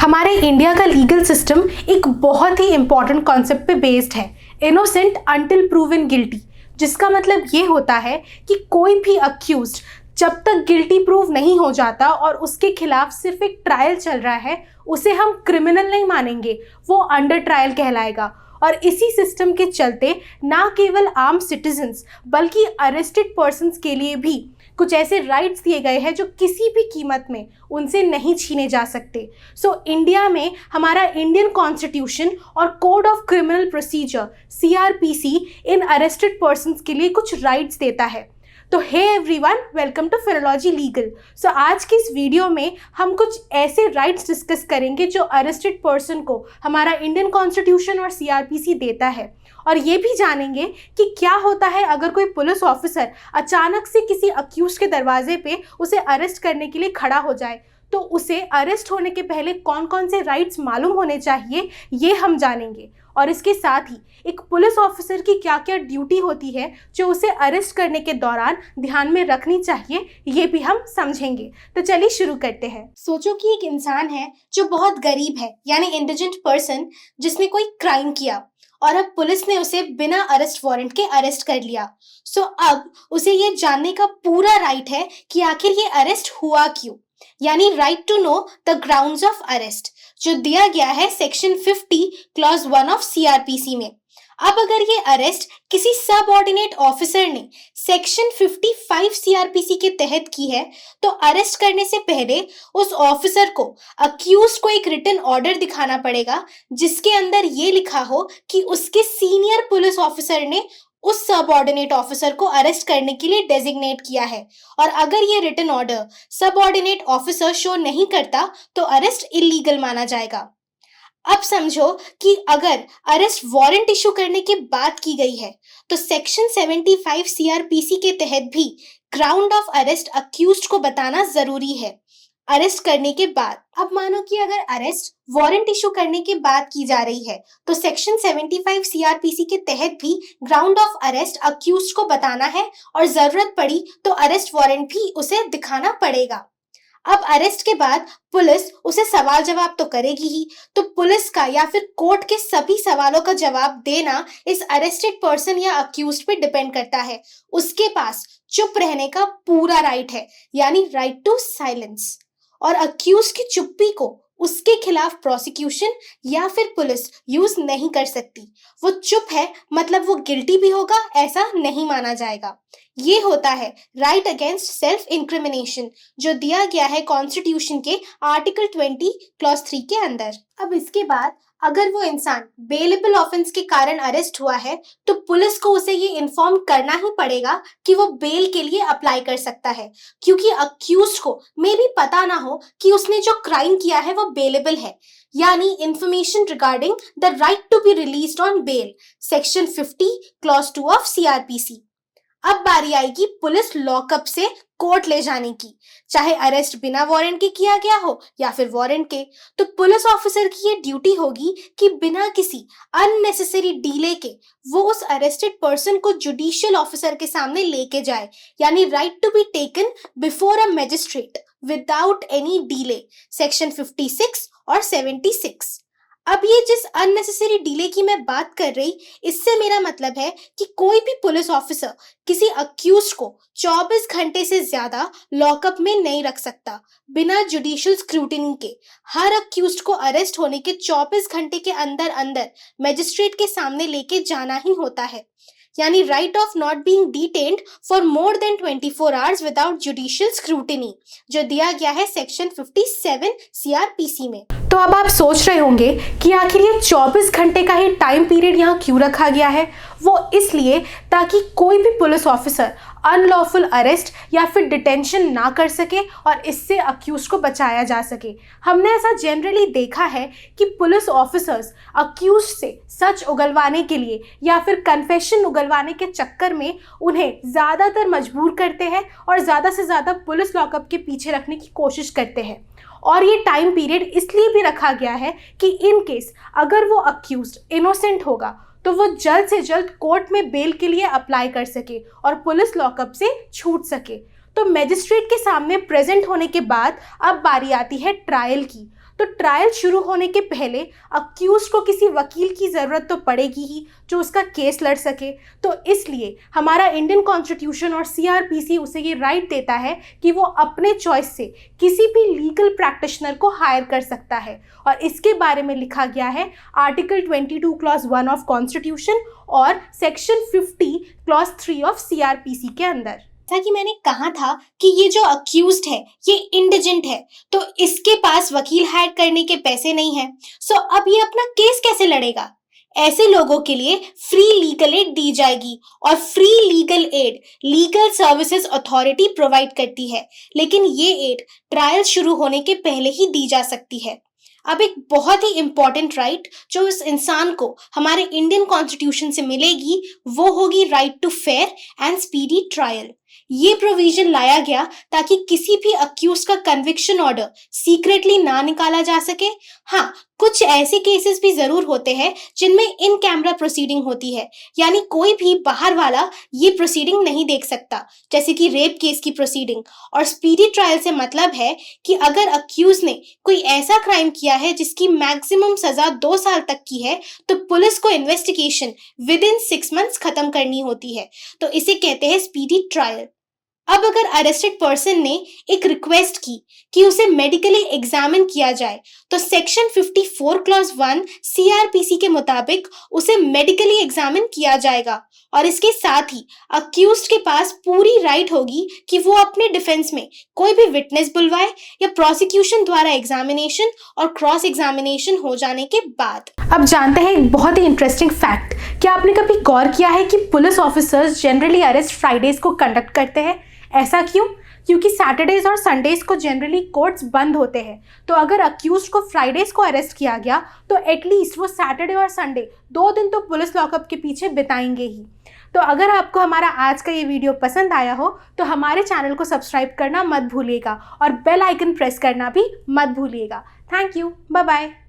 हमारे इंडिया का legal system एक बहुत ही इम्पॉर्टेंट कॉन्सेप्ट पे बेस्ड है, इनोसेंट अंटिल प्रूवन गिल्टी। जिसका मतलब ये होता है कि कोई भी अक्यूज्ड जब तक गिल्टी प्रूव नहीं हो जाता और उसके खिलाफ सिर्फ एक ट्रायल चल रहा है, उसे हम क्रिमिनल नहीं मानेंगे, वो अंडर ट्रायल कहलाएगा। और इसी सिस्टम के चलते ना केवल आम सिटीजन्स बल्कि अरेस्टेड पर्सन्स के लिए भी कुछ ऐसे राइट्स दिए गए हैं जो किसी भी कीमत में उनसे नहीं छीने जा सकते। इंडिया में हमारा इंडियन कॉन्स्टिट्यूशन और code of criminal procedure CRPC इन अरेस्टेड पर्सन्स के लिए कुछ राइट्स देता है। तो hey everyone, welcome to Finology legal. आज की इस वीडियो में हम कुछ ऐसे राइट्स डिस्कस करेंगे जो अरेस्टेड पर्सन को हमारा इंडियन कॉन्स्टिट्यूशन और CRPC देता है, और ये भी जानेंगे कि क्या होता है अगर कोई पुलिस ऑफिसर अचानक से किसी अक्यूज के दरवाजे पे उसे अरेस्ट करने के लिए खड़ा हो जाए, तो उसे अरेस्ट होने के पहले कौन कौन से राइट्स मालूम होने चाहिए, ये हम जानेंगे। और इसके साथ ही एक पुलिस ऑफिसर की क्या क्या ड्यूटी होती है जो उसे अरेस्ट करने के दौरान ध्यान में रखनी चाहिए, ये भी हम समझेंगे। तो चलिए शुरू करते हैं। सोचो कि एक इंसान है जो बहुत गरीब है, यानी इंडिजेंट पर्सन, जिसने कोई क्राइम किया और अब पुलिस ने उसे बिना अरेस्ट वारंट के अरेस्ट कर लिया। अब उसे ये जानने का पूरा राइट है कि आखिर ये अरेस्ट हुआ क्यों, यानी right to know the grounds of arrest, जो दिया गया है सेक्शन 50 क्लॉज 1 ऑफ CRPC में। अब अगर ये अरेस्ट किसी सबऑर्डिनेट ऑफिसर ने सेक्शन 55 CRPC के तहत की है, तो अरेस्ट करने से पहले उस ऑफिसर को अक्यूज्ड को एक रिटन ऑर्डर दिखाना पड़ेगा जिसके अंदर ये लिखा हो कि उसके सीनियर पुलिस ऑफिसर ने उस सबऑर्डिनेट ऑफिसर को अरेस्ट करने के लिए डेजिग्नेट किया है। और अगर ये written order subordinate officer show नहीं करता तो अरेस्ट इलीगल माना जाएगा। अब समझो कि अगर अरेस्ट वारंट इशू करने के बाद की गई है, तो सेक्शन 75 CRPC के तहत भी ग्राउंड ऑफ अरेस्ट अक्यूज्ड को बताना जरूरी है अरेस्ट करने के बाद। अब मानो कि अगर अरेस्ट वारंट इशू करने के बाद की जा रही है, तो सेक्शन 75 CRPC के तहत भी ग्राउंड ऑफ अरेस्ट अक्यूज्ड को बताना है, और जरूरत पड़ी तो अरेस्ट वारंट भी उसे दिखाना पड़ेगा। अब अरेस्ट के बाद पुलिस उसे सवाल जवाब तो करेगी ही, तो पुलिस का या फिर कोर्ट के सभी सवालों का जवाब देना इस अरेस्टेड पर्सन या अक्यूज्ड पे डिपेंड करता है। उसके पास चुप रहने का पूरा राइट है, यानी राइट टू साइलेंस। और अक्यूज की चुप्पी को उसके खिलाफ प्रोसिक्यूशन या फिर पुलिस यूज नहीं कर सकती। वो चुप है मतलब वो गिल्टी भी होगा, ऐसा नहीं माना जाएगा। ये होता है राइट अगेंस्ट सेल्फ इंक्रिमिनेशन, जो दिया गया है कॉन्स्टिट्यूशन के आर्टिकल 20 क्लॉज 3 के अंदर। अब इसके बाद अगर वो इंसान बेलेबल ऑफेंस के कारण अरेस्ट हुआ है, तो पुलिस को उसे ये इन्फॉर्म करना ही पड़ेगा कि वो बेल के लिए अप्लाई कर सकता है, क्योंकि अक्यूज्ड को मे भी पता ना हो कि उसने जो क्राइम किया है वो बेलेबल है, यानी information regarding the right to be released on bail, section 50 clause 2 of CRPC। अब बारी आएगी पुलिस लॉकअप से कोर्ट ले जाने की, चाहे अरेस्ट बिना वारंट के किया गया हो या फिर वारंट के। तो पुलिस ऑफिसर की ये ड्यूटी होगी कि बिना किसी अननेसेसरी डीले के वो उस अरेस्टेड पर्सन को जुडिशियल ऑफिसर के सामने लेके जाए, यानी right to be taken before a magistrate without any delay, section 56 और 76। अब ये जिस अननेसेसरी डीले की मैं बात कर रही, इससे मेरा मतलब है कि कोई भी पुलिस ऑफिसर किसी अक्यूज को 24 घंटे से ज्यादा लॉकअप में नहीं रख सकता बिना जुडिशियल स्क्रूटिनी के। हर अक्यूज को अरेस्ट होने के 24 घंटे के अंदर अंदर मैजिस्ट्रेट के सामने लेके जाना ही होता है, यानी right of not being detained for more than 24 hours without judicial scrutiny, जो दिया गया है सेक्शन 57 CRPC में। तो अब आप सोच रहे होंगे कि आखिर ये 24 घंटे का ही टाइम पीरियड यहाँ क्यों रखा गया है। वो इसलिए ताकि कोई भी पुलिस ऑफिसर अनलॉफुल अरेस्ट या फिर डिटेंशन ना कर सके और इससे अक्यूज को बचाया जा सके। हमने ऐसा जनरली देखा है कि पुलिस ऑफिसर्स अक्यूज से सच उगलवाने के लिए या फिर कन्फेशन उगलवाने के चक्कर में उन्हें ज़्यादातर मजबूर करते हैं और ज़्यादा से ज़्यादा पुलिस लॉकअप के पीछे रखने की कोशिश करते हैं। और ये टाइम पीरियड इसलिए भी रखा गया है कि इन केस अगर वो अक्यूज्ड इनोसेंट होगा तो वो जल्द से जल्द कोर्ट में बेल के लिए अप्लाई कर सके और पुलिस लॉकअप से छूट सके। तो मैजिस्ट्रेट के सामने प्रेजेंट होने के बाद अब बारी आती है ट्रायल की। तो ट्रायल शुरू होने के पहले अक्यूज को किसी वकील की ज़रूरत तो पड़ेगी ही जो उसका केस लड़ सके। तो इसलिए हमारा इंडियन कॉन्स्टिट्यूशन और सीआरपीसी उसे ये राइट देता है कि वो अपने चॉइस से किसी भी लीगल प्रैक्टिशनर को हायर कर सकता है। और इसके बारे में लिखा गया है आर्टिकल 22 क्लॉज 1 ऑफ कॉन्स्टिट्यूशन और सेक्शन 50 क्लॉज 3 ऑफ सीआरपीसी के अंदर। जैसा कि मैंने कहा था कि ये जो अक्यूज्ड है ये इंडिजेंट है, तो इसके पास वकील हायर करने के पैसे नहीं है। सो अब ये अपना केस कैसे लड़ेगा? ऐसे लोगों के लिए फ्री लीगल एड दी जाएगी और free legal aid legal services authority provide करती है, लेकिन ये एड ट्रायल शुरू होने के पहले ही दी जा सकती है। अब एक बहुत ही इंपॉर्टेंट राइट जो इस इंसान को हमारे इंडियन कॉन्स्टिट्यूशन से मिलेगी वो होगी right to fair and speedy trial. ये प्रोविजन लाया गया ताकि किसी भी अक्यूज का कन्विक्शन ऑर्डर सीक्रेटली ना निकाला जा सके। हाँ, कुछ ऐसे केसेस भी जरूर होते हैं जिनमें इन कैमरा प्रोसीडिंग होती है, यानी कोई भी बाहर वाला ये प्रोसीडिंग नहीं देख सकता, जैसे कि रेप केस की प्रोसीडिंग। और स्पीडी ट्रायल से मतलब है कि अगर अक्यूज ने कोई ऐसा क्राइम किया है जिसकी मैक्सिमम सजा 2 साल तक की है तो पुलिस को इन्वेस्टिगेशन विद इन 6 मंथ्स खत्म करनी होती है, तो इसे कहते हैं स्पीडी ट्रायल। अब अगर अरेस्टेड पर्सन ने एक रिक्वेस्ट की कि उसे मेडिकली एग्जामिन किया जाए तो सेक्शन 54 क्लॉज 1 सीआरपीसी के मुताबिक उसे मेडिकली एग्जामिन किया जाएगा। और इसके साथ ही अक्यूज्ड के पास पूरी राइट होगी कि वो अपने डिफेंस में कोई भी विटनेस बुलवाए या प्रोसिक्यूशन द्वारा एग्जामिनेशन और क्रॉस एग्जामिनेशन हो जाने के बाद। अब जानते हैं एक बहुत ही इंटरेस्टिंग फैक्ट। क्या आपने कभी गौर किया है कि police officers generally arrest Fridays को कंडक्ट करते हैं? ऐसा क्यों? क्योंकि सैटरडेज और संडेज को जनरली कोर्ट्स बंद होते हैं। तो अगर अक्यूज्ड को फ्राइडेज को अरेस्ट किया गया तो एटलीस्ट वो सैटरडे और संडे 2 दिन तो पुलिस लॉकअप के पीछे बिताएंगे ही। तो अगर आपको हमारा आज का ये वीडियो पसंद आया हो तो हमारे चैनल को सब्सक्राइब करना मत भूलिएगा और बेल आइकन प्रेस करना भी मत भूलिएगा। Thank you, bye bye.